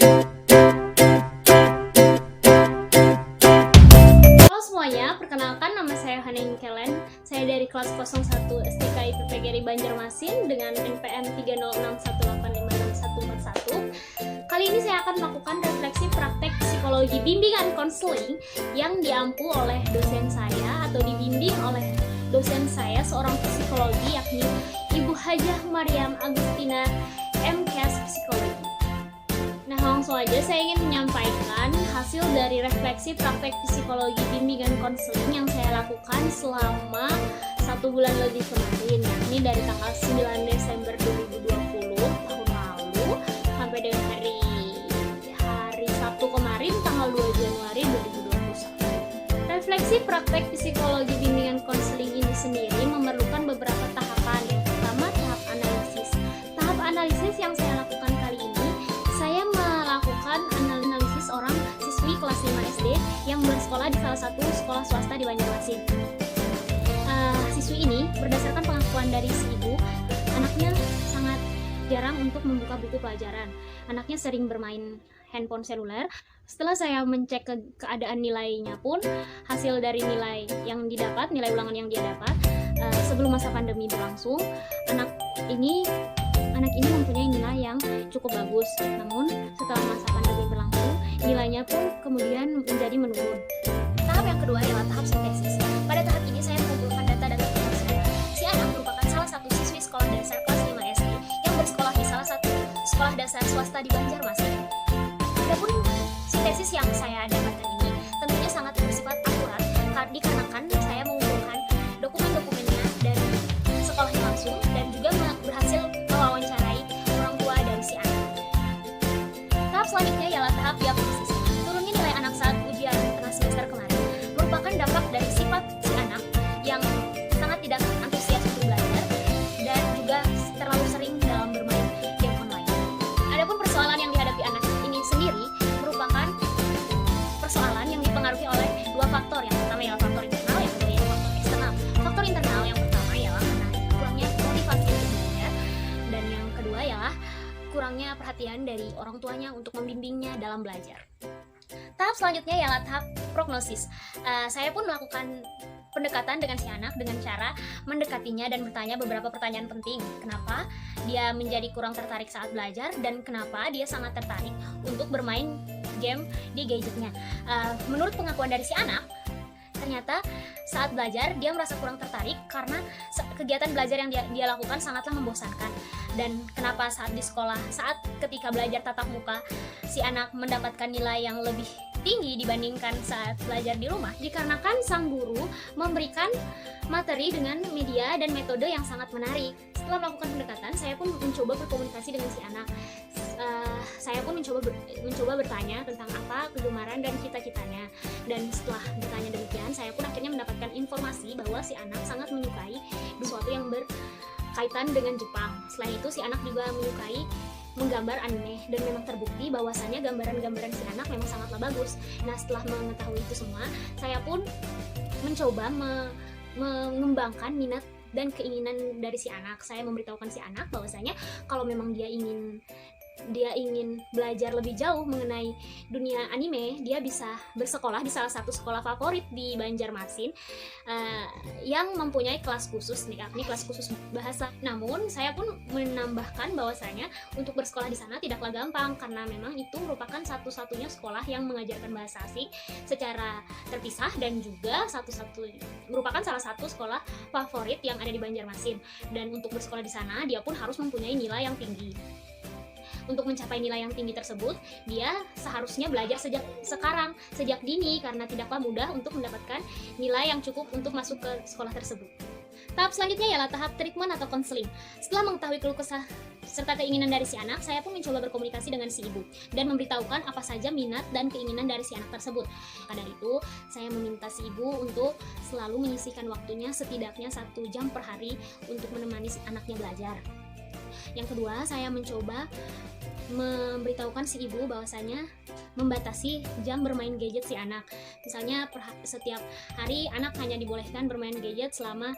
Halo semuanya, perkenalkan nama saya Haning Kelen. Saya dari kelas 01 STK IPPGRI Banjarmasin dengan NPM 30618564141. Kali ini saya akan melakukan refleksi praktek psikologi bimbingan konseling yang diampu oleh dosen saya atau dibimbing oleh dosen saya, seorang psikologi yakni Ibu Hajah Mariam Agustina MKes Psikologi. Nah, langsung aja saya ingin menyampaikan hasil dari refleksi praktek psikologi bimbingan konseling yang saya lakukan selama 1 bulan lebih kemarin, yakni dari tanggal 9 Desember 2020 tahun lalu sampai dengan hari Sabtu kemarin tanggal 2 Januari 2021. Refleksi praktek psikologi bimbingan konseling ini sendiri memerlukan beberapa tahapan. Yang pertama, tahap analisis. Tahap analisis yang saya lakukan kali ini, saya melakukan analisis orang siswi kelas 5 SD yang bersekolah di salah satu sekolah swasta di Banjarmasin. Siswi ini berdasarkan pengakuan dari si ibu, anaknya sangat jarang untuk membuka buku pelajaran. Anaknya sering bermain handphone seluler. Setelah saya mencek keadaan nilainya pun, hasil dari nilai yang didapat, nilai ulangan yang dia dapat sebelum masa pandemi berlangsung, anak ini mempunyai nilai yang cukup bagus. Namun setelah masa pandemi berlangsung, nilainya pun kemudian menjadi menurun. Tahap yang kedua adalah tahap sintesis. Pada tahap ini saya mengumpulkan data-data tentang si anak merupakan salah satu siswi sekolah dasar kelas 5 SD yang bersekolah di salah satu sekolah dasar swasta di Banjarmasin. Adapun sintesis yang saya dapatkan ini tentunya sangat bersifat akurat dikarenakan saya mengumpulkan dokumen-dokumennya dari sekolahnya langsung dan juga berhasil mewawancarai orang tua dari si anak. Tahap selanjutnya ialah tahap diagnosis. Turunnya nilai anak saat ujian tengah semester kemarin merupakan dampak dari sifat si anak yang sangat tidak antusias untuk belajar dan juga terlalu sering dalam bermain game online. Adapun persoalan yang dihadapi anak ini sendiri merupakan persoalan yang dipengaruhi oleh dua faktor. Yang pertama ialah faktor internal, yang kedua ialah faktor eksternal. Faktor internal yang pertama ialah karena kurangnya motivasi untuk belajar, dan yang kedua ialah kurangnya perhatian dari orang tuanya untuk membimbingnya dalam belajar. Tahap selanjutnya ialah tahap prognosis. Saya pun melakukan pendekatan dengan si anak dengan cara mendekatinya dan bertanya beberapa pertanyaan penting. Kenapa dia menjadi kurang tertarik saat belajar dan kenapa dia sangat tertarik untuk bermain game di gadgetnya. Menurut pengakuan dari si anak, ternyata saat belajar dia merasa kurang tertarik karena kegiatan belajar yang dia lakukan sangatlah membosankan. Dan kenapa saat di sekolah, saat ketika belajar tatap muka, si anak mendapatkan nilai yang lebih tinggi dibandingkan saat belajar di rumah, dikarenakan sang guru memberikan materi dengan media dan metode yang sangat menarik. Setelah melakukan pendekatan, saya pun mencoba berkomunikasi dengan si anak. Saya pun mencoba bertanya tentang apa kegemaran dan cita-citanya. Dan setelah bertanya demikian, saya pun akhirnya mendapatkan informasi bahwa si anak sangat menyukai sesuatu yang berkaitan dengan Jepang. Selain itu, si anak juga menyukai menggambar anime, dan memang terbukti bahwasannya gambaran-gambaran si anak memang sangatlah bagus. Nah, setelah mengetahui itu semua, saya pun mencoba mengembangkan minat dan keinginan dari si anak. Saya memberitahukan si anak bahwasanya kalau memang dia ingin belajar lebih jauh mengenai dunia anime, dia bisa bersekolah di salah satu sekolah favorit di Banjarmasin yang mempunyai kelas khusus, yakni kelas khusus bahasa. Namun saya pun menambahkan bahwasanya untuk bersekolah di sana tidaklah gampang karena memang itu merupakan satu-satunya sekolah yang mengajarkan bahasa asing secara terpisah dan juga merupakan salah satu sekolah favorit yang ada di Banjarmasin. Dan untuk bersekolah di sana dia pun harus mempunyai nilai yang tinggi. Untuk mencapai nilai yang tinggi tersebut, dia seharusnya belajar sejak dini karena tidaklah mudah untuk mendapatkan nilai yang cukup untuk masuk ke sekolah tersebut. Tahap selanjutnya ialah tahap treatment atau konseling. Setelah mengetahui keluh kesah serta keinginan dari si anak, saya pun mencoba berkomunikasi dengan si ibu dan memberitahukan apa saja minat dan keinginan dari si anak tersebut. Maka dari itu, saya meminta si ibu untuk selalu menyisihkan waktunya setidaknya 1 jam per hari untuk menemani si anaknya belajar. Yang kedua, saya mencoba memberitahukan si ibu bahwasanya membatasi jam bermain gadget si anak. Misalnya setiap hari anak hanya dibolehkan bermain gadget selama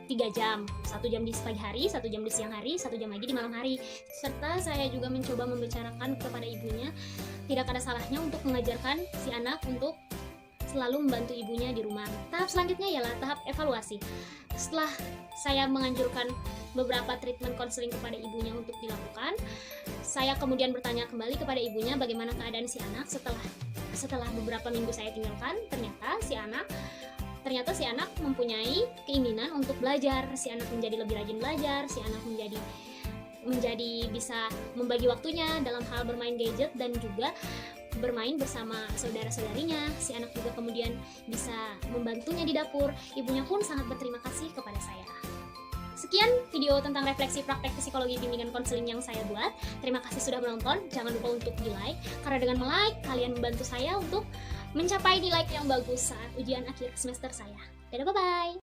3 jam, 1 jam di pagi hari, 1 jam di siang hari, 1 jam lagi di malam hari. Serta saya juga mencoba membicarakan kepada ibunya, tidak ada salahnya untuk mengajarkan si anak untuk selalu membantu ibunya di rumah. Tahap selanjutnya ialah tahap evaluasi. Setelah saya menganjurkan beberapa treatment konseling kepada ibunya untuk dilakukan, saya kemudian bertanya kembali kepada ibunya bagaimana keadaan si anak setelah beberapa minggu saya tinggalkan. Ternyata si anak mempunyai keinginan untuk belajar. Si anak menjadi lebih rajin belajar, si anak menjadi bisa membagi waktunya dalam hal bermain gadget dan juga bermain bersama saudara-saudarinya. Si anak juga kemudian bisa membantunya di dapur. Ibunya pun sangat berterima kasih kepada saya. Sekian video tentang refleksi praktek psikologi bimbingan konseling yang saya buat. Terima kasih sudah menonton. Jangan lupa untuk di-like, karena dengan like kalian membantu saya untuk mencapai nilai yang bagus saat ujian akhir semester saya. Dadah, bye-bye!